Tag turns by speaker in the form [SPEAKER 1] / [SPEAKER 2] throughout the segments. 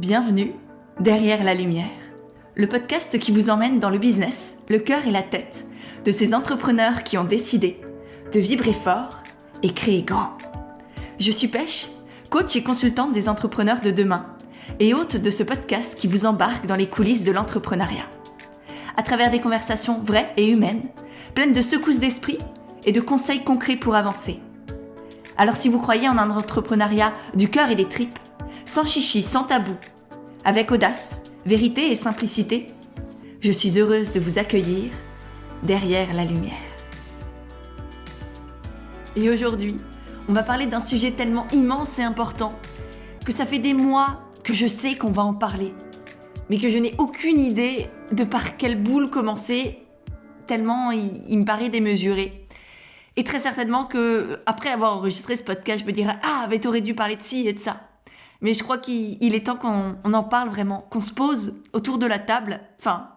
[SPEAKER 1] Bienvenue derrière la lumière, le podcast qui vous emmène dans le business, le cœur et la tête de ces entrepreneurs qui ont décidé de vibrer fort et créer grand. Je suis Pêche, coach et consultante des entrepreneurs de demain et hôte de ce podcast qui vous embarque dans les coulisses de l'entrepreneuriat. À travers des conversations vraies et humaines, pleines de secousses d'esprit et de conseils concrets pour avancer. Alors si vous croyez en un entrepreneuriat du cœur et des tripes, sans chichi, sans tabou, avec audace, vérité et simplicité, je suis heureuse de vous accueillir derrière la lumière. Et aujourd'hui, on va parler d'un sujet tellement immense et important que ça fait des mois que je sais qu'on va en parler, mais que je n'ai aucune idée de par quelle boule commencer, tellement il me paraît démesuré. Et très certainement que après avoir enregistré ce podcast, je me dirais « Ah, mais t'aurais dû parler de ci et de ça ». Mais je crois qu'il est temps qu'on en parle vraiment, qu'on se pose autour de la table, enfin,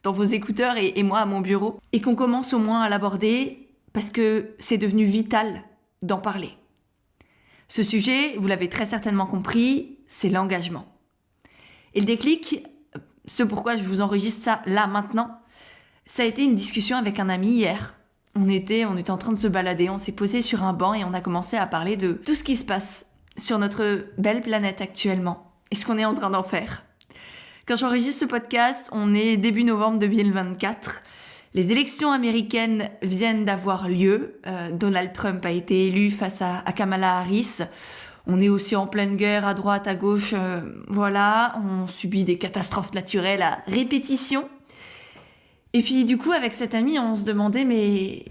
[SPEAKER 1] dans vos écouteurs et moi à mon bureau, et qu'on commence au moins à l'aborder parce que c'est devenu vital d'en parler. Ce sujet, vous l'avez très certainement compris, c'est l'engagement. Et le déclic, ce pourquoi je vous enregistre ça là maintenant, ça a été une discussion avec un ami hier. On était en train de se balader, on s'est posé sur un banc et on a commencé à parler de tout ce qui se passe sur notre belle planète actuellement et ce qu'on est en train d'en faire. Quand j'enregistre ce podcast, on est début novembre 2024. Les élections américaines viennent d'avoir lieu. Donald Trump a été élu face à Kamala Harris. On est aussi en pleine guerre à droite, à gauche. Voilà, on subit des catastrophes naturelles à répétition. Et puis du coup, avec cet ami, on se demandait mais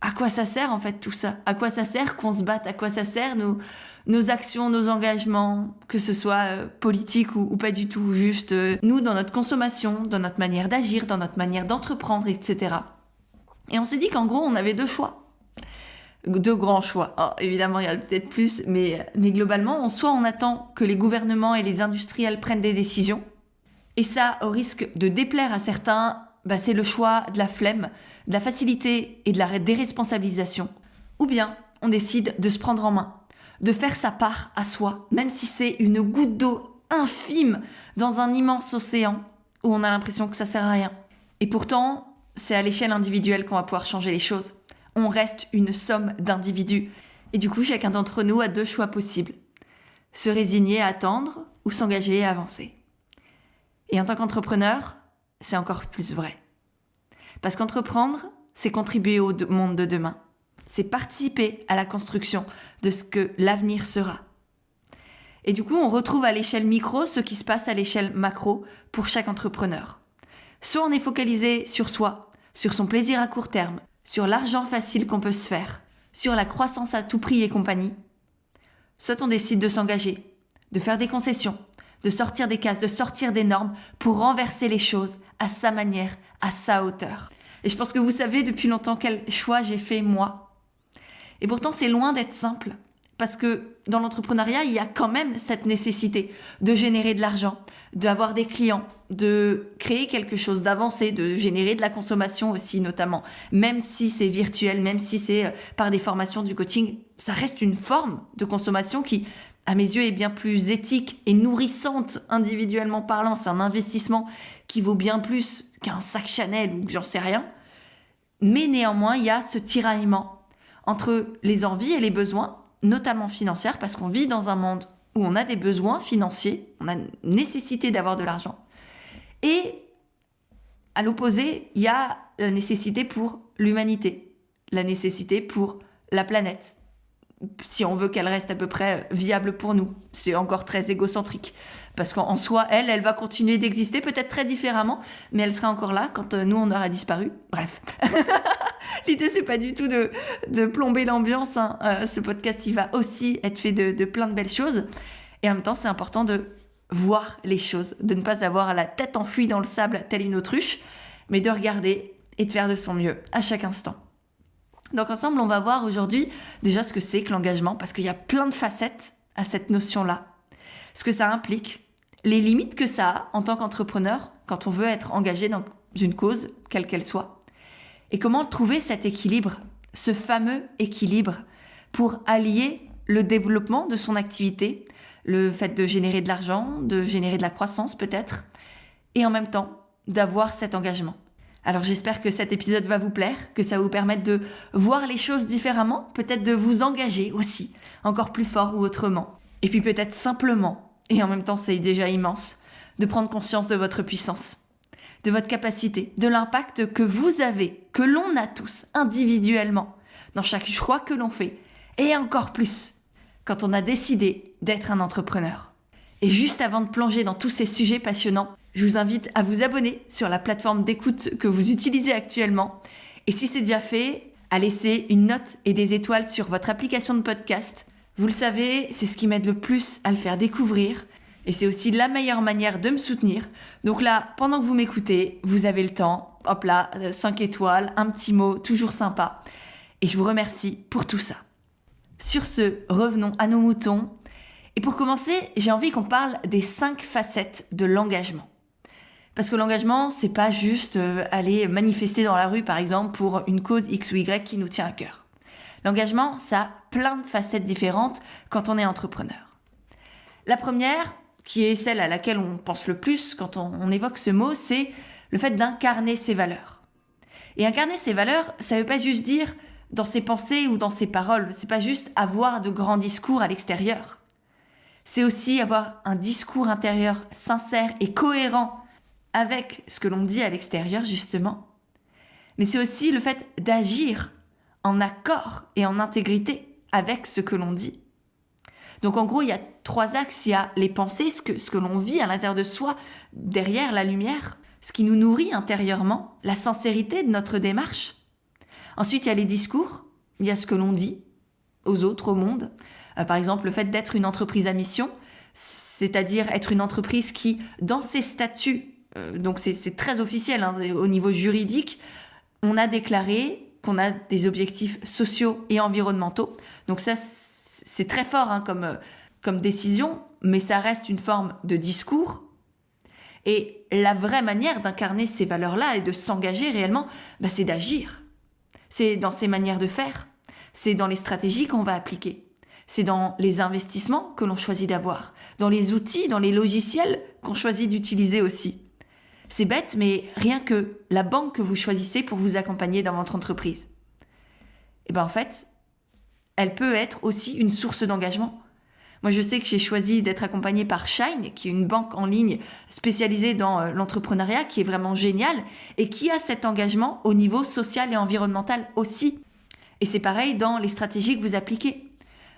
[SPEAKER 1] à quoi ça sert en fait tout ça ? À quoi ça sert qu'on se batte ? À quoi ça sert nos actions, nos engagements, que ce soit politique ou pas du tout, juste nous dans notre consommation, dans notre manière d'agir, dans notre manière d'entreprendre, etc. Et on s'est dit qu'en gros, on avait deux choix. Deux grands choix. Alors, évidemment, il y en a peut-être plus, mais globalement, soit on attend que les gouvernements et les industriels prennent des décisions, et ça, au risque de déplaire à certains, c'est le choix de la flemme, de la facilité et de la déresponsabilisation. Ou bien, on décide de se prendre en main, de faire sa part à soi, même si c'est une goutte d'eau infime dans un immense océan où on a l'impression que ça sert à rien. Et pourtant, c'est à l'échelle individuelle qu'on va pouvoir changer les choses. On reste une somme d'individus. Et du coup, chacun d'entre nous a deux choix possibles. Se résigner à attendre ou s'engager à avancer. Et en tant qu'entrepreneur, c'est encore plus vrai. Parce qu'entreprendre, c'est contribuer au monde de demain. C'est participer à la construction de ce que l'avenir sera. Et du coup, on retrouve à l'échelle micro ce qui se passe à l'échelle macro pour chaque entrepreneur. Soit on est focalisé sur soi, sur son plaisir à court terme, sur l'argent facile qu'on peut se faire, sur la croissance à tout prix et compagnie. Soit on décide de s'engager, de faire des concessions, de sortir des cases, de sortir des normes pour renverser les choses à sa manière, à sa hauteur. Et je pense que vous savez depuis longtemps quel choix j'ai fait moi. Et pourtant, c'est loin d'être simple. Parce que dans l'entrepreneuriat, il y a quand même cette nécessité de générer de l'argent, d'avoir des clients, de créer quelque chose, d'avancer, de générer de la consommation aussi notamment. Même si c'est virtuel, même si c'est par des formations du coaching, ça reste une forme de consommation qui, à mes yeux, est bien plus éthique et nourrissante individuellement parlant. C'est un investissement qui vaut bien plus qu'un sac Chanel ou que j'en sais rien. Mais néanmoins, il y a ce tiraillement entre les envies et les besoins, notamment financiers, parce qu'on vit dans un monde où on a des besoins financiers, on a une nécessité d'avoir de l'argent. Et à l'opposé, il y a la nécessité pour l'humanité, la nécessité pour la planète, si on veut qu'elle reste à peu près viable pour nous. C'est encore très égocentrique. Parce qu'en soi, elle va continuer d'exister, peut-être très différemment, mais elle sera encore là quand nous, on aura disparu. Bref. L'idée, c'est pas du tout de plomber l'ambiance. Ce podcast, il va aussi être fait de plein de belles choses. Et en même temps, c'est important de voir les choses, de ne pas avoir la tête enfouie dans le sable telle une autruche, mais de regarder et de faire de son mieux à chaque instant. Donc ensemble, on va voir aujourd'hui déjà ce que c'est que l'engagement, parce qu'il y a plein de facettes à cette notion-là. Ce que ça implique, les limites que ça a en tant qu'entrepreneur quand on veut être engagé dans une cause, quelle qu'elle soit, et comment trouver cet équilibre, ce fameux équilibre, pour allier le développement de son activité, le fait de générer de l'argent, de générer de la croissance peut-être, et en même temps d'avoir cet engagement. Alors j'espère que cet épisode va vous plaire, que ça va vous permettre de voir les choses différemment, peut-être de vous engager aussi, encore plus fort ou autrement. Et puis peut-être simplement, et en même temps c'est déjà immense, de prendre conscience de votre puissance, de votre capacité, de l'impact que vous avez, que l'on a tous individuellement, dans chaque choix que l'on fait, et encore plus quand on a décidé d'être un entrepreneur. Et juste avant de plonger dans tous ces sujets passionnants, je vous invite à vous abonner sur la plateforme d'écoute que vous utilisez actuellement. Et si c'est déjà fait, à laisser une note et des étoiles sur votre application de podcast. Vous le savez, c'est ce qui m'aide le plus à le faire découvrir. Et c'est aussi la meilleure manière de me soutenir. Donc là, pendant que vous m'écoutez, vous avez le temps. Hop là, 5 étoiles, un petit mot, toujours sympa. Et je vous remercie pour tout ça. Sur ce, revenons à nos moutons. Et pour commencer, j'ai envie qu'on parle des 5 facettes de l'engagement. Parce que l'engagement, c'est pas juste aller manifester dans la rue, par exemple, pour une cause X ou Y qui nous tient à cœur. L'engagement, ça a plein de facettes différentes quand on est entrepreneur. La première, qui est celle à laquelle on pense le plus quand on évoque ce mot, c'est le fait d'incarner ses valeurs. Et incarner ses valeurs, ça veut pas juste dire dans ses pensées ou dans ses paroles, c'est pas juste avoir de grands discours à l'extérieur. C'est aussi avoir un discours intérieur sincère et cohérent avec ce que l'on dit à l'extérieur, justement. Mais c'est aussi le fait d'agir en accord et en intégrité avec ce que l'on dit. Donc en gros, il y a 3 axes. Il y a les pensées, ce que l'on vit à l'intérieur de soi, derrière la lumière, ce qui nous nourrit intérieurement, la sincérité de notre démarche. Ensuite, il y a les discours, il y a ce que l'on dit aux autres, au monde. Par exemple, le fait d'être une entreprise à mission, c'est-à-dire être une entreprise qui, dans ses statuts, donc c'est très officiel, hein, au niveau juridique, on a déclaré qu'on a des objectifs sociaux et environnementaux. Donc ça, c'est très fort hein, comme décision, mais ça reste une forme de discours. Et la vraie manière d'incarner ces valeurs-là et de s'engager réellement, c'est d'agir. C'est dans ses manières de faire, c'est dans les stratégies qu'on va appliquer. C'est dans les investissements que l'on choisit d'avoir, dans les outils, dans les logiciels qu'on choisit d'utiliser aussi. C'est bête, mais rien que la banque que vous choisissez pour vous accompagner dans votre entreprise, en fait, elle peut être aussi une source d'engagement. Moi, je sais que j'ai choisi d'être accompagnée par Shine, qui est une banque en ligne spécialisée dans l'entrepreneuriat, qui est vraiment géniale et qui a cet engagement au niveau social et environnemental aussi. Et c'est pareil dans les stratégies que vous appliquez.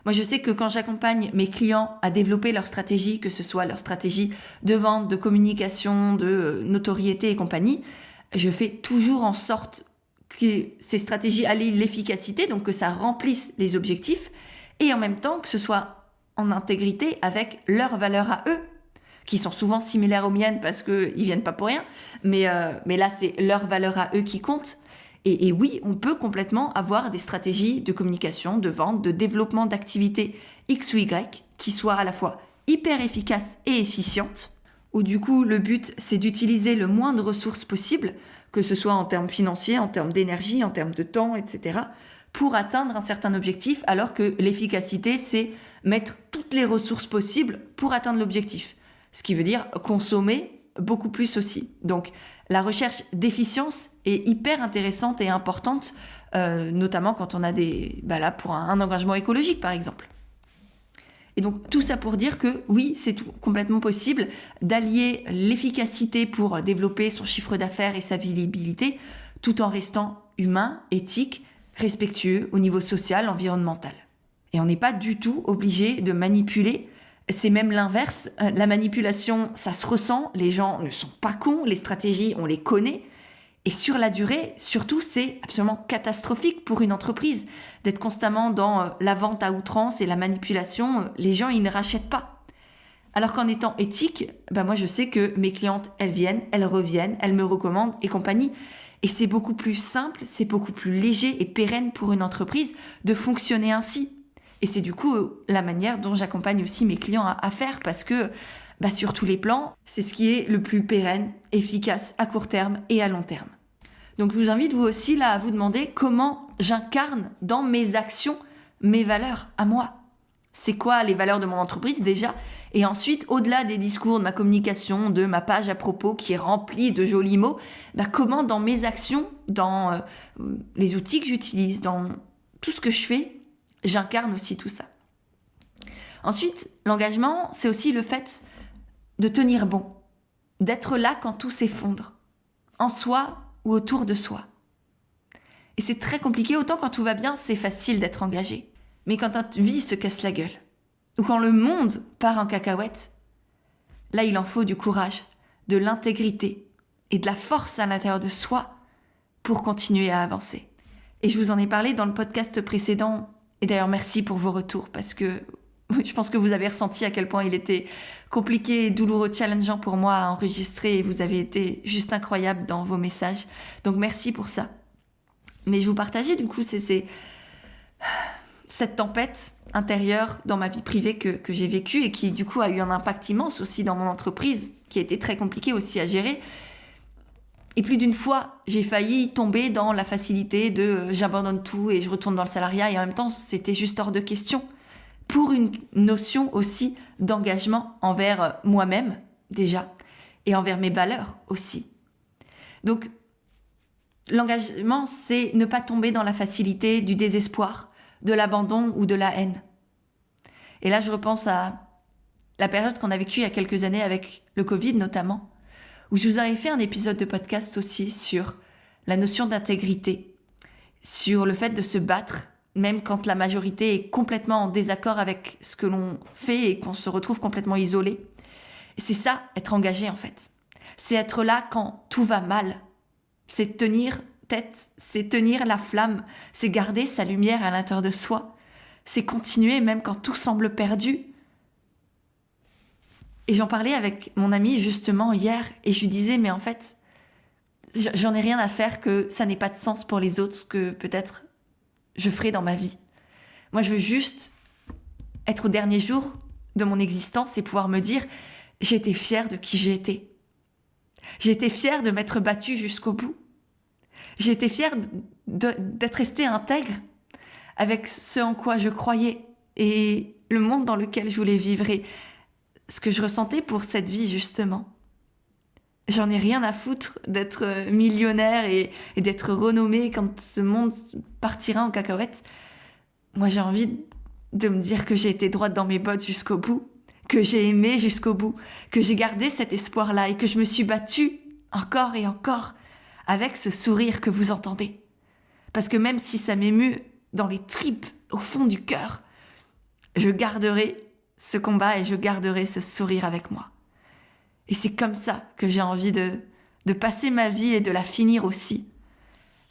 [SPEAKER 1] Moi, je sais que quand j'accompagne mes clients à développer leur stratégie, que ce soit leur stratégie de vente, de communication, de notoriété et compagnie, je fais toujours en sorte que ces stratégies allient l'efficacité, donc que ça remplisse les objectifs, et en même temps que ce soit en intégrité avec leurs valeurs à eux, qui sont souvent similaires aux miennes parce qu'ils viennent pas pour rien, mais là, c'est leurs valeurs à eux qui comptent. Et oui, on peut complètement avoir des stratégies de communication, de vente, de développement d'activités X ou Y qui soient à la fois hyper efficaces et efficientes, où du coup, le but, c'est d'utiliser le moins de ressources possible, que ce soit en termes financiers, en termes d'énergie, en termes de temps, etc., pour atteindre un certain objectif, alors que l'efficacité, c'est mettre toutes les ressources possibles pour atteindre l'objectif. Ce qui veut dire consommer beaucoup plus aussi. Donc, la recherche d'efficience est hyper intéressante et importante, notamment quand on a pour un engagement écologique, par exemple. Et donc, tout ça pour dire que oui, c'est complètement possible d'allier l'efficacité pour développer son chiffre d'affaires et sa visibilité, tout en restant humain, éthique, respectueux au niveau social, environnemental. Et on n'est pas du tout obligé de manipuler. C'est même l'inverse. La manipulation, ça se ressent. Les gens ne sont pas cons. Les stratégies, on les connaît. Et sur la durée, surtout, c'est absolument catastrophique pour une entreprise d'être constamment dans la vente à outrance et la manipulation. Les gens, ils ne rachètent pas. Alors qu'en étant éthique, moi, je sais que mes clientes, elles viennent, elles reviennent, elles me recommandent et compagnie. Et c'est beaucoup plus simple, c'est beaucoup plus léger et pérenne pour une entreprise de fonctionner ainsi. Et c'est du coup la manière dont j'accompagne aussi mes clients à faire parce que sur tous les plans, c'est ce qui est le plus pérenne, efficace à court terme et à long terme. Donc je vous invite vous aussi là à vous demander comment j'incarne dans mes actions mes valeurs à moi. c'est quoi les valeurs de mon entreprise déjà, et ensuite, au-delà des discours, de ma communication, de ma page à propos qui est remplie de jolis mots, comment dans mes actions, dans les outils que j'utilise, dans tout ce que je fais, j'incarne aussi tout ça. Ensuite, l'engagement, c'est aussi le fait de tenir bon, d'être là quand tout s'effondre, en soi ou autour de soi. Et c'est très compliqué, autant quand tout va bien, c'est facile d'être engagé. Mais quand ta vie se casse la gueule, ou quand le monde part en cacahuète, là il en faut du courage, de l'intégrité et de la force à l'intérieur de soi pour continuer à avancer. Et je vous en ai parlé dans le podcast précédent, et d'ailleurs merci pour vos retours, parce que je pense que vous avez ressenti à quel point il était compliqué, douloureux, challengeant pour moi à enregistrer, et vous avez été juste incroyables dans vos messages. Donc merci pour ça. Mais je vous partageais du coup, c'est cette tempête intérieure dans ma vie privée que j'ai vécue et qui du coup a eu un impact immense aussi dans mon entreprise, qui a été très compliqué aussi à gérer. Et plus d'une fois, j'ai failli tomber dans la facilité de j'abandonne tout et je retourne dans le salariat, et en même temps, c'était juste hors de question. Pour une notion aussi d'engagement envers moi-même déjà et envers mes valeurs aussi. Donc, l'engagement, c'est ne pas tomber dans la facilité du désespoir, de l'abandon ou de la haine. Et là, je repense à la période qu'on a vécue il y a quelques années avec le Covid notamment, où je vous avais fait un épisode de podcast aussi sur la notion d'intégrité, sur le fait de se battre, même quand la majorité est complètement en désaccord avec ce que l'on fait et qu'on se retrouve complètement isolé. Et c'est ça, être engagé en fait. C'est être là quand tout va mal. C'est tenir tête, c'est tenir la flamme, c'est garder sa lumière à l'intérieur de soi. C'est continuer même quand tout semble perdu. Et j'en parlais avec mon ami justement hier, et je lui disais, mais en fait, j'en ai rien à faire que ça n'ait pas de sens pour les autres, ce que peut-être je ferai dans ma vie. Moi, je veux juste être au dernier jour de mon existence et pouvoir me dire, j'ai été fière de qui j'ai été. J'ai été fière de m'être battue jusqu'au bout. J'ai été fière d'être restée intègre avec ce en quoi je croyais et le monde dans lequel je voulais vivre et ce que je ressentais pour cette vie justement. J'en ai rien à foutre d'être millionnaire et d'être renommée quand ce monde partira en cacahuète. Moi, j'ai envie de me dire que j'ai été droite dans mes bottes jusqu'au bout, que j'ai aimé jusqu'au bout, que j'ai gardé cet espoir-là et que je me suis battue encore et encore avec ce sourire que vous entendez. Parce que même si ça m'émue dans les tripes, au fond du cœur, je garderai ce combat et je garderai ce sourire avec moi. Et c'est comme ça que j'ai envie de passer ma vie et de la finir aussi.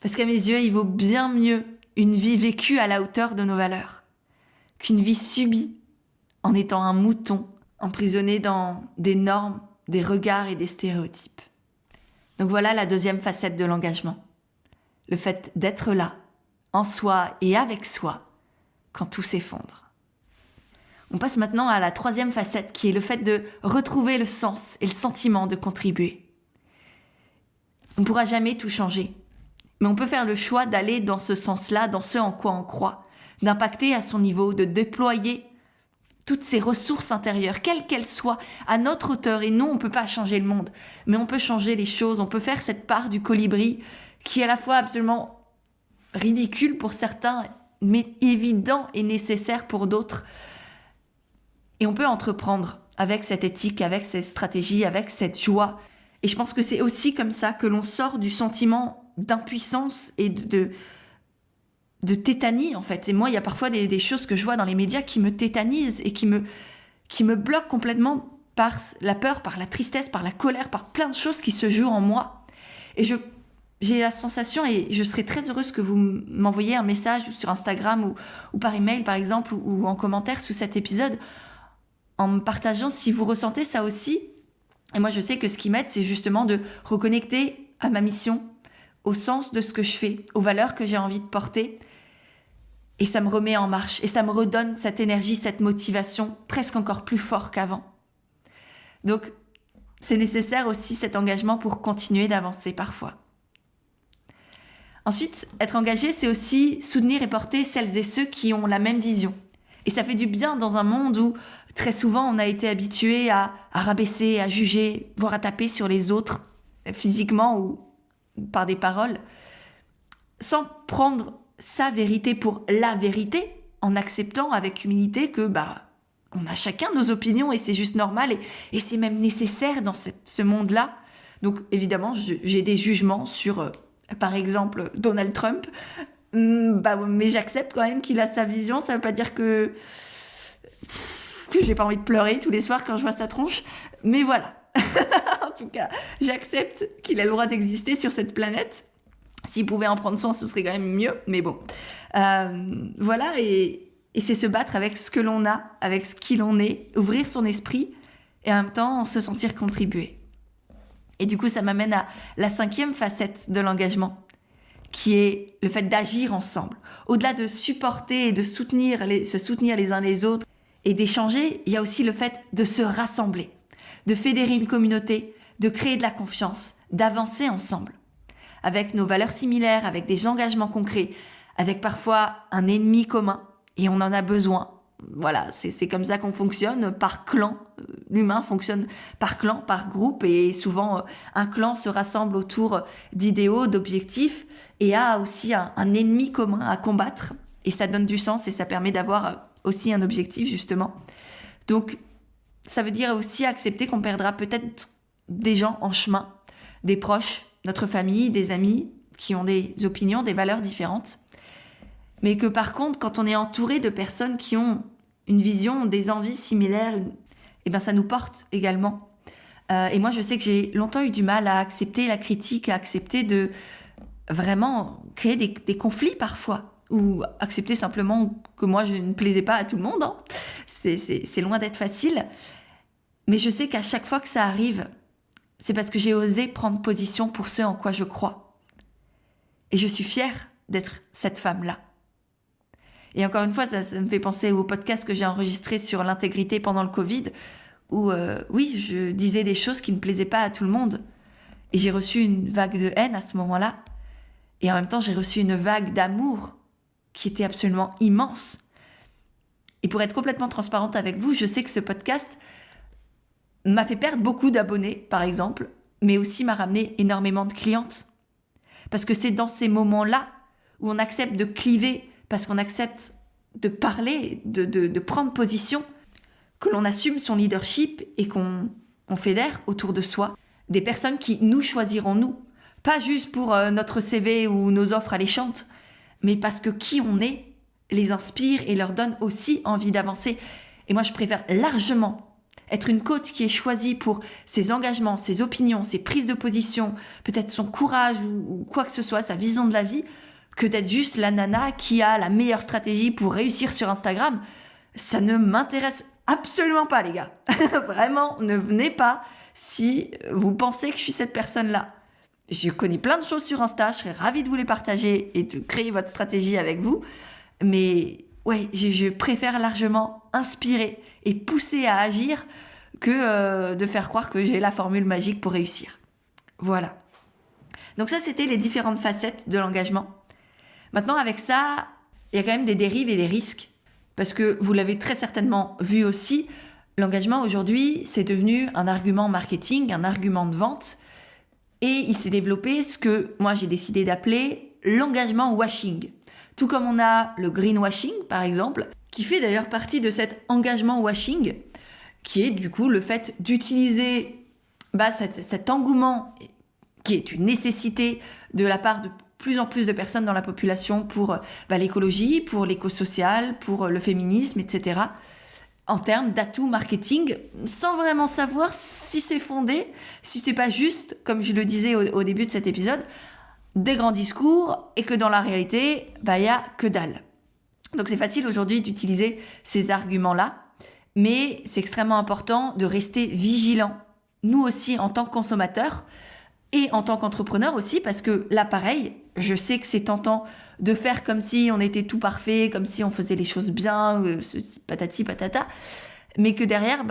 [SPEAKER 1] Parce qu'à mes yeux, il vaut bien mieux une vie vécue à la hauteur de nos valeurs qu'une vie subie en étant un mouton emprisonné dans des normes, des regards et des stéréotypes. Donc voilà la deuxième facette de l'engagement. Le fait d'être là, en soi et avec soi, quand tout s'effondre. On passe maintenant à la troisième facette qui est le fait de retrouver le sens et le sentiment de contribuer. On ne pourra jamais tout changer, mais on peut faire le choix d'aller dans ce sens-là, dans ce en quoi on croit, d'impacter à son niveau, de déployer toutes ces ressources intérieures, quelles qu'elles soient, à notre hauteur. Et non, on ne peut pas changer le monde, mais on peut changer les choses, on peut faire cette part du colibri qui est à la fois absolument ridicule pour certains, mais évident et nécessaire pour d'autres. Et on peut entreprendre avec cette éthique, avec cette stratégie, avec cette joie. Et je pense que c'est aussi comme ça que l'on sort du sentiment d'impuissance et de tétanie, en fait. Et moi, il y a parfois des choses que je vois dans les médias qui me tétanisent et qui me bloquent complètement par la peur, par la tristesse, par la colère, par plein de choses qui se jouent en moi. Et j'ai la sensation, et je serais très heureuse que vous m'envoyiez un message sur Instagram ou par email, par exemple, ou en commentaire sous cet épisode, en me partageant si vous ressentez ça aussi. Et moi, je sais que ce qui m'aide, c'est justement de reconnecter à ma mission, au sens de ce que je fais, aux valeurs que j'ai envie de porter. Et ça me remet en marche, et ça me redonne cette énergie, cette motivation, presque encore plus fort qu'avant. Donc, c'est nécessaire aussi cet engagement pour continuer d'avancer parfois. Ensuite, être engagé, c'est aussi soutenir et porter celles et ceux qui ont la même vision Et ça fait du bien dans un monde où très souvent on a été habitué à rabaisser, à juger, voire à taper sur les autres, physiquement ou par des paroles, sans prendre sa vérité pour la vérité, en acceptant avec humilité que on a chacun nos opinions et c'est juste normal et c'est même nécessaire dans ce monde-là. Donc évidemment, j'ai des jugements sur, par exemple, Donald Trump, mais j'accepte quand même qu'il a sa vision. Ça veut pas dire que j'ai pas envie de pleurer tous les soirs quand je vois sa tronche, mais voilà. En tout cas, j'accepte qu'il a le droit d'exister sur cette planète. S'il pouvait en prendre soin, ce serait quand même mieux, mais bon. Voilà, et c'est se battre avec ce que l'on a, avec ce qui l'on est, ouvrir son esprit et en même temps se sentir contribuer. Et du coup, ça m'amène à la 5e facette de l'engagement, qui est le fait d'agir ensemble. Au-delà de supporter et de se soutenir les uns les autres et d'échanger, il y a aussi le fait de se rassembler, de fédérer une communauté, de créer de la confiance, d'avancer ensemble. Avec nos valeurs similaires, avec des engagements concrets, avec parfois un ennemi commun, et on en a besoin. Voilà, c'est comme ça qu'on fonctionne, par clan. L'humain fonctionne par clan, par groupe, et souvent un clan se rassemble autour d'idéaux, d'objectifs, et a aussi un ennemi commun à combattre, et ça donne du sens, et ça permet d'avoir aussi un objectif, justement. Donc, ça veut dire aussi accepter qu'on perdra peut-être des gens en chemin, des proches, notre famille, des amis, qui ont des opinions, des valeurs différentes. Mais que par contre, quand on est entouré de personnes qui ont une vision, des envies similaires, ça nous porte également. Et moi, je sais que j'ai longtemps eu du mal à accepter la critique, à accepter de vraiment créer des conflits parfois, ou accepter simplement que moi, je ne plaisais pas à tout le monde. Hein. C'est loin d'être facile. Mais je sais qu'à chaque fois que ça arrive, c'est parce que j'ai osé prendre position pour ce en quoi je crois. Et je suis fière d'être cette femme-là. Et encore une fois, ça me fait penser au podcast que j'ai enregistré sur l'intégrité pendant le Covid, où oui, je disais des choses qui ne plaisaient pas à tout le monde. Et j'ai reçu une vague de haine à ce moment-là. Et en même temps, j'ai reçu une vague d'amour qui était absolument immense. Et pour être complètement transparente avec vous, je sais que ce podcast m'a fait perdre beaucoup d'abonnés, par exemple, mais aussi m'a ramené énormément de clientes. Parce que c'est dans ces moments-là où on accepte de cliver, parce qu'on accepte de parler, de prendre position, que l'on assume son leadership et qu'on fédère autour de soi des personnes qui nous choisiront nous. Pas juste pour notre CV ou nos offres alléchantes, mais parce que qui on est les inspire et leur donne aussi envie d'avancer. Et moi, je préfère largement être une coach qui est choisie pour ses engagements, ses opinions, ses prises de position, peut-être son courage ou quoi que ce soit, sa vision de la vie, que d'être juste la nana qui a la meilleure stratégie pour réussir sur Instagram. Ça ne m'intéresse absolument pas, les gars. Vraiment, ne venez pas si vous pensez que je suis cette personne-là. Je connais plein de choses sur Insta, je serais ravie de vous les partager et de créer votre stratégie avec vous. Mais ouais, je préfère largement inspirer et pousser à agir que de faire croire que j'ai la formule magique pour réussir. Voilà. Donc ça, c'était les différentes facettes de l'engagement. Maintenant, avec ça, il y a quand même des dérives et des risques. Parce que vous l'avez très certainement vu aussi, l'engagement aujourd'hui, c'est devenu un argument marketing, un argument de vente. Et il s'est développé ce que moi j'ai décidé d'appeler l'engagement washing. Tout comme on a le greenwashing, par exemple, qui fait d'ailleurs partie de cet engagement washing, qui est du coup le fait d'utiliser cet engouement qui est une nécessité de la part de plus en plus de personnes dans la population pour l'écologie, pour l'éco-social, pour le féminisme, etc. En termes d'atouts marketing, sans vraiment savoir si c'est fondé, si c'est pas juste, comme je le disais au début de cet épisode, des grands discours et que dans la réalité, y a que dalle. Donc c'est facile aujourd'hui d'utiliser ces arguments-là, mais c'est extrêmement important de rester vigilant, nous aussi en tant que consommateurs et en tant qu'entrepreneurs aussi, parce que là pareil, je sais que c'est tentant de faire comme si on était tout parfait, comme si on faisait les choses bien, patati patata, mais que derrière,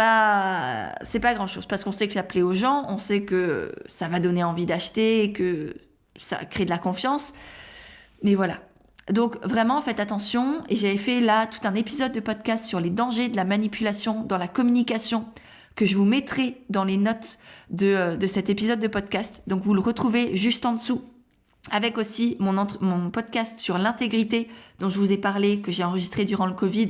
[SPEAKER 1] c'est pas grand-chose, parce qu'on sait que ça plaît aux gens, on sait que ça va donner envie d'acheter, que ça crée de la confiance, mais voilà. Donc vraiment, faites attention. Et j'avais fait là tout un épisode de podcast sur les dangers de la manipulation dans la communication que je vous mettrai dans les notes de cet épisode de podcast. Donc vous le retrouvez juste en dessous. Avec aussi mon podcast sur l'intégrité dont je vous ai parlé, que j'ai enregistré durant le Covid.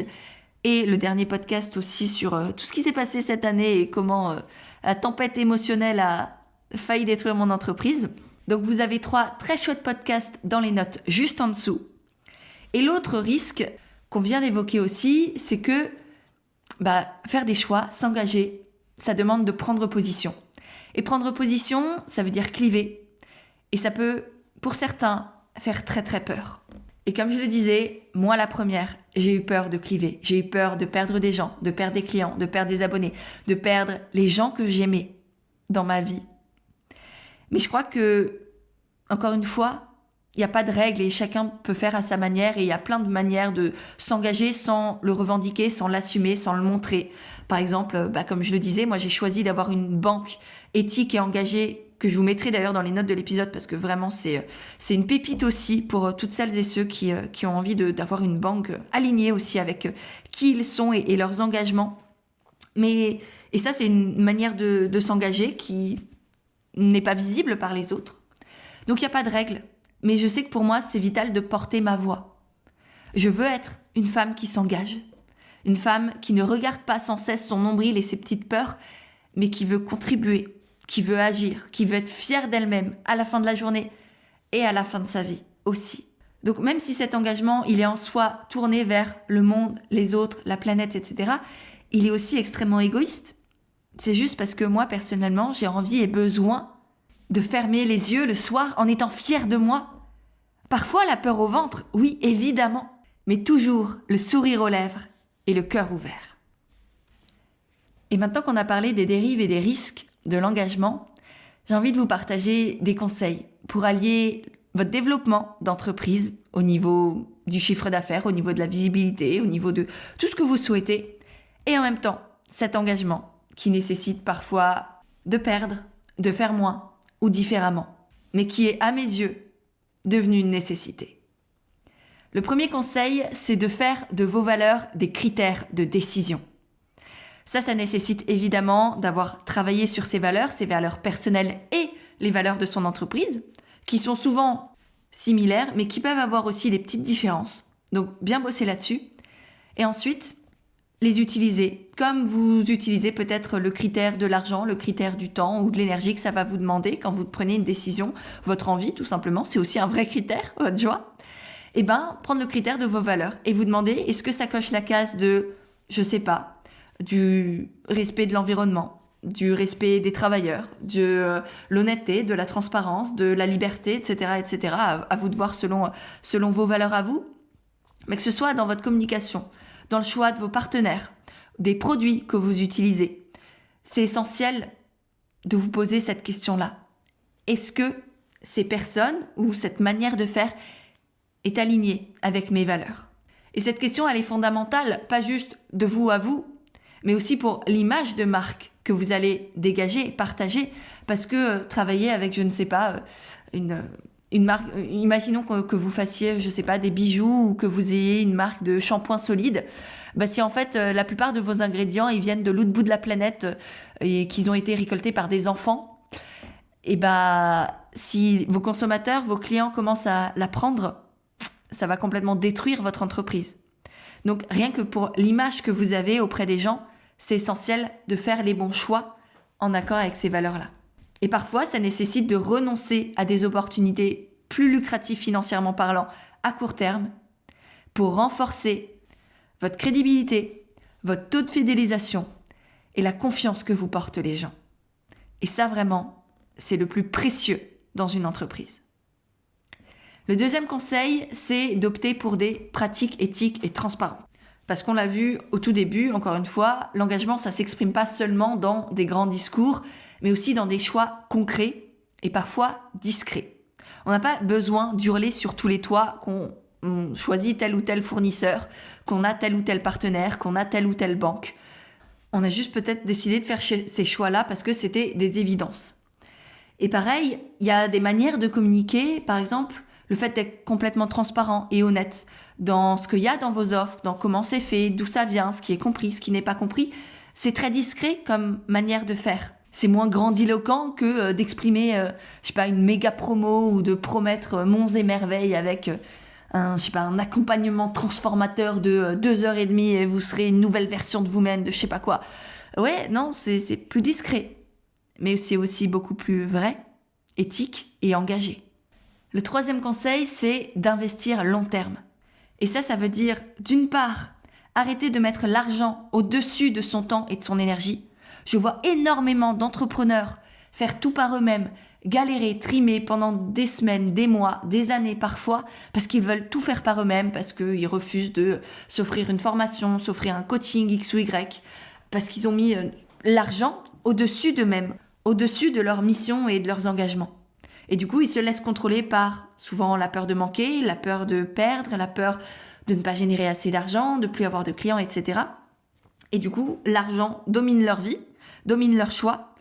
[SPEAKER 1] Et le dernier podcast aussi sur tout ce qui s'est passé cette année et comment la tempête émotionnelle a failli détruire mon entreprise. Donc vous avez 3 très chouettes podcasts dans les notes juste en dessous. Et l'autre risque qu'on vient d'évoquer aussi, c'est que faire des choix, s'engager, ça demande de prendre position. Et prendre position, ça veut dire cliver. Et ça peut, pour certains, faire très très peur. Et comme je le disais, moi la première, j'ai eu peur de cliver. J'ai eu peur de perdre des gens, de perdre des clients, de perdre des abonnés, de perdre les gens que j'aimais dans ma vie. Mais je crois que, encore une fois, il n'y a pas de règle et chacun peut faire à sa manière et il y a plein de manières de s'engager sans le revendiquer, sans l'assumer, sans le montrer. Par exemple, comme je le disais, moi j'ai choisi d'avoir une banque éthique et engagée que je vous mettrai d'ailleurs dans les notes de l'épisode parce que vraiment c'est une pépite aussi pour toutes celles et ceux qui ont envie d'avoir une banque alignée aussi avec qui ils sont et leurs engagements. Et ça c'est une manière de s'engager qui n'est pas visible par les autres. Donc il n'y a pas de règle, mais je sais que pour moi c'est vital de porter ma voix. Je veux être une femme qui s'engage, une femme qui ne regarde pas sans cesse son nombril et ses petites peurs, mais qui veut contribuer, qui veut agir, qui veut être fière d'elle-même à la fin de la journée et à la fin de sa vie aussi. Donc même si cet engagement, il est en soi tourné vers le monde, les autres, la planète, etc., il est aussi extrêmement égoïste. C'est juste parce que moi, personnellement, j'ai envie et besoin de fermer les yeux le soir en étant fière de moi. Parfois la peur au ventre, oui, évidemment, mais toujours le sourire aux lèvres et le cœur ouvert. Et maintenant qu'on a parlé des dérives et des risques de l'engagement, j'ai envie de vous partager des conseils pour allier votre développement d'entreprise au niveau du chiffre d'affaires, au niveau de la visibilité, au niveau de tout ce que vous souhaitez, et en même temps, cet engagement qui nécessite parfois de perdre, de faire moins ou différemment, mais qui est, à mes yeux, devenu une nécessité. Le premier conseil, c'est de faire de vos valeurs des critères de décision. Ça nécessite évidemment d'avoir travaillé sur ses valeurs personnelles et les valeurs de son entreprise, qui sont souvent similaires, mais qui peuvent avoir aussi des petites différences. Donc, bien bosser là-dessus. Et ensuite, les utiliser, comme vous utilisez peut-être le critère de l'argent, le critère du temps ou de l'énergie que ça va vous demander quand vous prenez une décision, votre envie tout simplement, c'est aussi un vrai critère, votre joie. Prendre le critère de vos valeurs et vous demander, est-ce que ça coche la case de, je sais pas, du respect de l'environnement, du respect des travailleurs, de l'honnêteté, de la transparence, de la liberté, etc., etc. À vous de voir selon vos valeurs à vous. Mais que ce soit dans votre communication, dans le choix de vos partenaires, des produits que vous utilisez. C'est essentiel de vous poser cette question-là. Est-ce que ces personnes ou cette manière de faire est alignée avec mes valeurs? Et cette question, elle est fondamentale, pas juste de vous à vous, mais aussi pour l'image de marque que vous allez dégager, partager, parce que travailler avec, je ne sais pas, une marque, imaginons que vous fassiez, je sais pas, des bijoux ou que vous ayez une marque de shampoing solide, si en fait la plupart de vos ingrédients ils viennent de l'autre bout de la planète et qu'ils ont été récoltés par des enfants, si vos consommateurs, vos clients commencent à la prendre, ça va complètement détruire votre entreprise. Donc rien que pour l'image que vous avez auprès des gens, c'est essentiel de faire les bons choix en accord avec ces valeurs-là. Et parfois, ça nécessite de renoncer à des opportunités plus lucratives financièrement parlant à court terme pour renforcer votre crédibilité, votre taux de fidélisation et la confiance que vous portent les gens. Et ça, vraiment, c'est le plus précieux dans une entreprise. Le deuxième conseil, c'est d'opter pour des pratiques éthiques et transparentes. Parce qu'on l'a vu au tout début, encore une fois, l'engagement, ça ne s'exprime pas seulement dans des grands discours, mais aussi dans des choix concrets et parfois discrets. On n'a pas besoin d'hurler sur tous les toits qu'on choisit tel ou tel fournisseur, qu'on a tel ou tel partenaire, qu'on a telle ou telle banque. On a juste peut-être décidé de faire ces choix-là parce que c'était des évidences. Et pareil, il y a des manières de communiquer. Par exemple, Le fait d'être complètement transparent et honnête dans ce qu'il y a dans vos offres, dans comment c'est fait, d'où ça vient, ce qui est compris, ce qui n'est pas compris, c'est très discret comme manière de faire. C'est moins grandiloquent que d'exprimer, une méga promo ou de promettre monts et merveilles avec un accompagnement transformateur de 2h30 et vous serez une nouvelle version de vous-même, de je sais pas quoi. Ouais, non, c'est plus discret. Mais c'est aussi beaucoup plus vrai, éthique et engagé. Le troisième conseil, c'est d'investir long terme. Et ça veut dire, d'une part, arrêter de mettre l'argent au-dessus de son temps et de son énergie. Je vois énormément d'entrepreneurs faire tout par eux-mêmes, galérer, trimer pendant des semaines, des mois, des années parfois, parce qu'ils veulent tout faire par eux-mêmes, parce qu'ils refusent de s'offrir une formation, s'offrir un coaching X ou Y, parce qu'ils ont mis l'argent au-dessus d'eux-mêmes, au-dessus de leur mission et de leurs engagements. Et du coup, ils se laissent contrôler par souvent la peur de manquer, la peur de perdre, la peur de ne pas générer assez d'argent, de plus avoir de clients, etc. Et du coup, l'argent domine leur vie, domine leurs choix,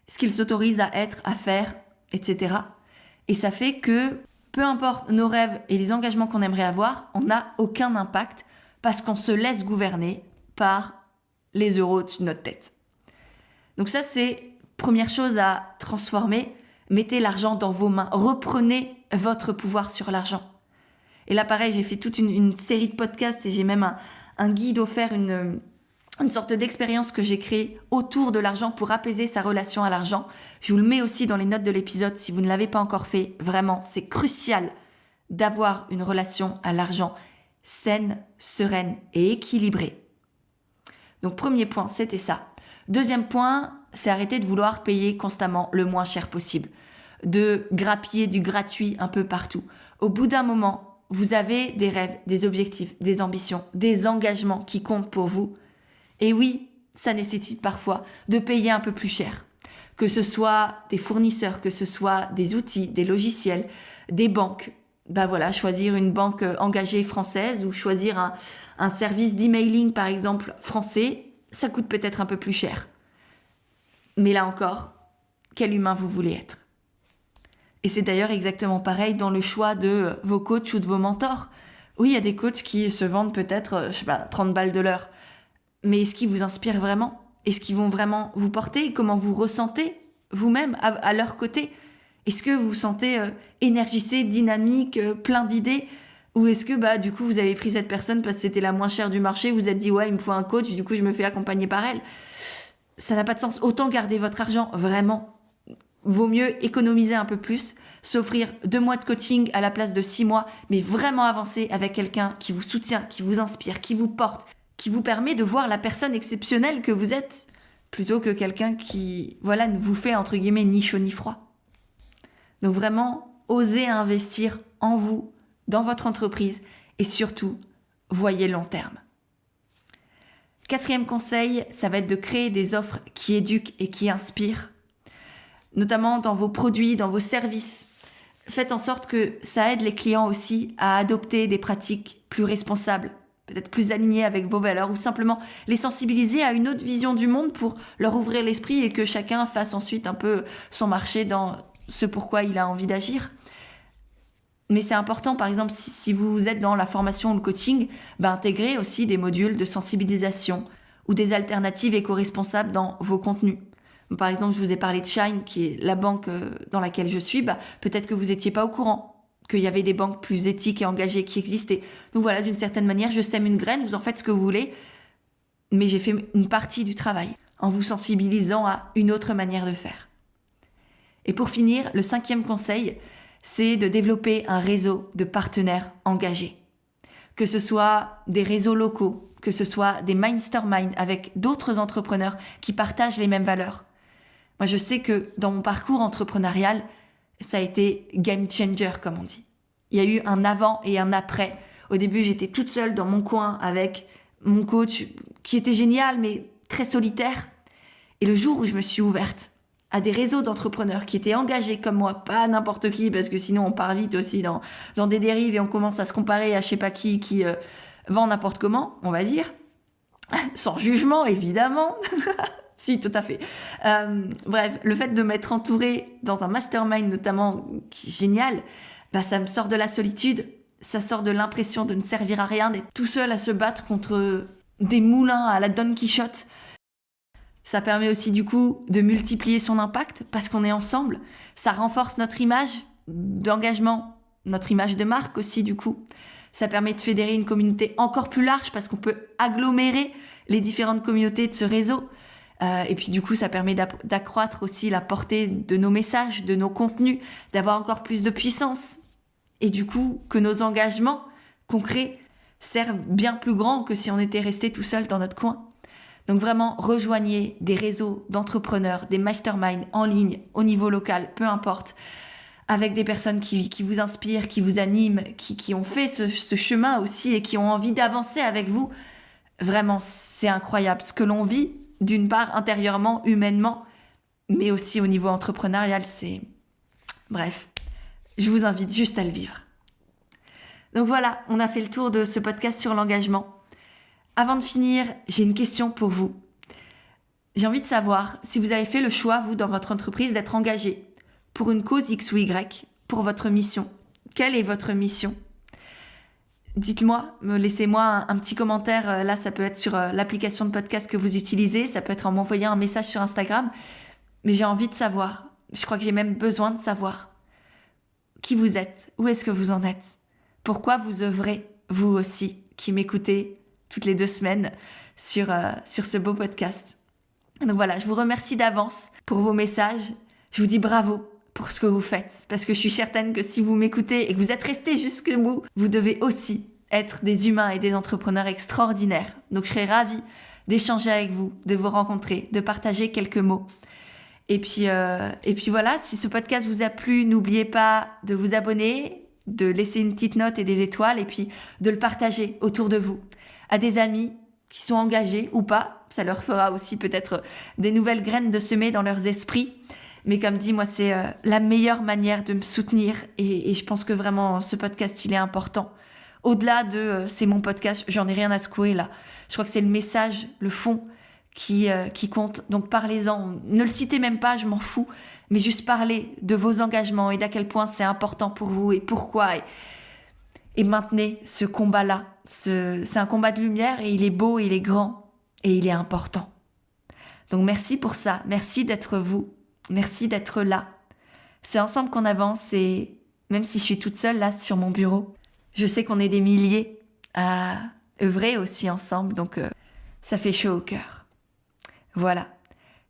[SPEAKER 1] ce qu'ils s'autorisent à être, à faire, etc. Et ça fait que, peu importe nos rêves et les engagements qu'on aimerait avoir, on n'a aucun impact parce qu'on se laisse gouverner par les euros au-dessus de notre tête. Donc ça, c'est première chose à transformer. Mettez l'argent dans vos mains. Reprenez votre pouvoir sur l'argent. Et là, pareil, j'ai fait toute une série de podcasts et j'ai même un guide offert, une sorte d'expérience que j'ai créée autour de l'argent pour apaiser sa relation à l'argent. Je vous le mets aussi dans les notes de l'épisode si vous ne l'avez pas encore fait. Vraiment, c'est crucial d'avoir une relation à l'argent saine, sereine et équilibrée. Donc, premier point, c'était ça. Deuxième point, c'est arrêter de vouloir payer constamment le moins cher possible, de grappiller du gratuit un peu partout. Au bout d'un moment, vous avez des rêves, des objectifs, des ambitions, des engagements qui comptent pour vous. Et oui, ça nécessite parfois de payer un peu plus cher. Que ce soit des fournisseurs, que ce soit des outils, des logiciels, des banques. Choisir une banque engagée française ou choisir un service d'emailing par exemple français, ça coûte peut-être un peu plus cher. Mais là encore, quel humain vous voulez être? Et c'est d'ailleurs exactement pareil dans le choix de vos coachs ou de vos mentors. Oui, il y a des coachs qui se vendent peut-être, 30 balles de l'heure. Mais est-ce qu'ils vous inspirent vraiment? Est-ce qu'ils vont vraiment vous porter? Comment vous ressentez vous-même à leur côté? Est-ce que vous vous sentez énergisé, dynamique, plein d'idées? Ou est-ce que du coup vous avez pris cette personne parce que c'était la moins chère du marché, vous vous êtes dit ouais il me faut un coach, du coup je me fais accompagner par elle? Ça n'a pas de sens. Autant garder votre argent, vraiment. Vaut mieux économiser un peu plus, s'offrir 2 mois de coaching à la place de 6 mois, mais vraiment avancer avec quelqu'un qui vous soutient, qui vous inspire, qui vous porte, qui vous permet de voir la personne exceptionnelle que vous êtes, plutôt que quelqu'un qui, ne vous fait entre guillemets ni chaud ni froid. Donc vraiment, osez investir en vous, dans votre entreprise et surtout, voyez long terme. 4e conseil, ça va être de créer des offres qui éduquent et qui inspirent, notamment dans vos produits, dans vos services. Faites en sorte que ça aide les clients aussi à adopter des pratiques plus responsables, peut-être plus alignées avec vos valeurs, ou simplement les sensibiliser à une autre vision du monde pour leur ouvrir l'esprit et que chacun fasse ensuite un peu son marché dans ce pourquoi il a envie d'agir. Mais c'est important, par exemple, si vous êtes dans la formation ou le coaching, intégrer aussi des modules de sensibilisation ou des alternatives éco-responsables dans vos contenus. Par exemple, je vous ai parlé de Shine, qui est la banque dans laquelle je suis. Peut-être que vous n'étiez pas au courant qu'il y avait des banques plus éthiques et engagées qui existaient. Donc voilà, d'une certaine manière, je sème une graine, vous en faites ce que vous voulez, mais j'ai fait une partie du travail en vous sensibilisant à une autre manière de faire. Et pour finir, le 5e conseil, c'est de développer un réseau de partenaires engagés. Que ce soit des réseaux locaux, que ce soit des masterminds avec d'autres entrepreneurs qui partagent les mêmes valeurs. Moi, je sais que dans mon parcours entrepreneurial, ça a été game changer, comme on dit. Il y a eu un avant et un après. Au début, j'étais toute seule dans mon coin avec mon coach qui était génial, mais très solitaire. Et le jour où je me suis ouverte à des réseaux d'entrepreneurs qui étaient engagés comme moi, pas n'importe qui, parce que sinon on part vite aussi dans des dérives et on commence à se comparer à je sais pas qui vend n'importe comment, on va dire, sans jugement évidemment. Si, tout à fait. Bref, le fait de m'être entourée dans un mastermind notamment, qui est génial, ça me sort de la solitude, ça sort de l'impression de ne servir à rien, d'être tout seul à se battre contre des moulins à la Don Quichotte. Ça permet aussi du coup de multiplier son impact parce qu'on est ensemble. Ça renforce notre image d'engagement, notre image de marque aussi du coup. Ça permet de fédérer une communauté encore plus large parce qu'on peut agglomérer les différentes communautés de ce réseau. Et puis du coup, ça permet d'accroître aussi la portée de nos messages, de nos contenus, d'avoir encore plus de puissance. Et du coup, que nos engagements concrets servent bien plus grand que si on était resté tout seul dans notre coin. Donc vraiment, rejoignez des réseaux d'entrepreneurs, des masterminds en ligne, au niveau local, peu importe, avec des personnes qui vous inspirent, qui vous animent, qui ont fait ce chemin aussi et qui ont envie d'avancer avec vous. Vraiment, c'est incroyable ce que l'on vit, d'une part intérieurement, humainement, mais aussi au niveau entrepreneurial. Bref, je vous invite juste à le vivre. Donc voilà, on a fait le tour de ce podcast sur l'engagement. Avant de finir, j'ai une question pour vous. J'ai envie de savoir si vous avez fait le choix, vous, dans votre entreprise, d'être engagé pour une cause X ou Y, pour votre mission. Quelle est votre mission ? Dites-moi, laissez-moi un petit commentaire. Là, ça peut être sur l'application de podcast que vous utilisez. Ça peut être en m'envoyant un message sur Instagram. Mais j'ai envie de savoir. Je crois que j'ai même besoin de savoir qui vous êtes. Où est-ce que vous en êtes ? Pourquoi vous œuvrez, vous aussi, qui m'écoutez toutes les 2 semaines sur ce beau podcast. Donc voilà, je vous remercie d'avance pour vos messages. Je vous dis bravo pour ce que vous faites. Parce que je suis certaine que si vous m'écoutez et que vous êtes restés jusqu'au bout, vous devez aussi être des humains et des entrepreneurs extraordinaires. Donc je serai ravie d'échanger avec vous, de vous rencontrer, de partager quelques mots. Et puis voilà, si ce podcast vous a plu, n'oubliez pas de vous abonner, de laisser une petite note et des étoiles, et puis de le partager autour de vous, à des amis qui sont engagés ou pas. Ça leur fera aussi peut-être des nouvelles graines de semer dans leurs esprits. Mais comme dit, moi, c'est la meilleure manière de me soutenir. Et je pense que vraiment, ce podcast, il est important. Au-delà de c'est mon podcast, j'en ai rien à secouer là. Je crois que c'est le message, le fond qui compte. Donc parlez-en. Ne le citez même pas, je m'en fous. Mais juste parlez de vos engagements et d'à quel point c'est important pour vous et pourquoi. Et maintenez ce combat-là. C'est un combat de lumière et il est beau, il est grand et il est important. Donc merci pour ça. Merci d'être vous. Merci d'être là. C'est ensemble qu'on avance et même si je suis toute seule là sur mon bureau, je sais qu'on est des milliers à œuvrer aussi ensemble. Donc ça fait chaud au cœur. Voilà.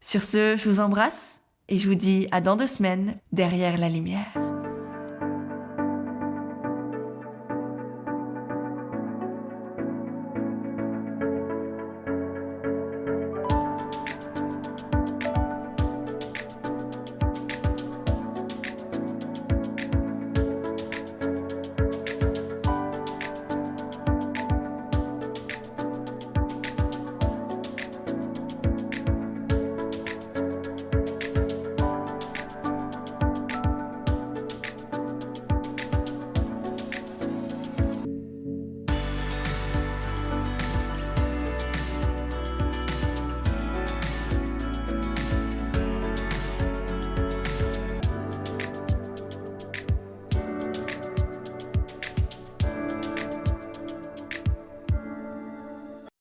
[SPEAKER 1] Sur ce, je vous embrasse et je vous dis à dans 2 semaines derrière la lumière.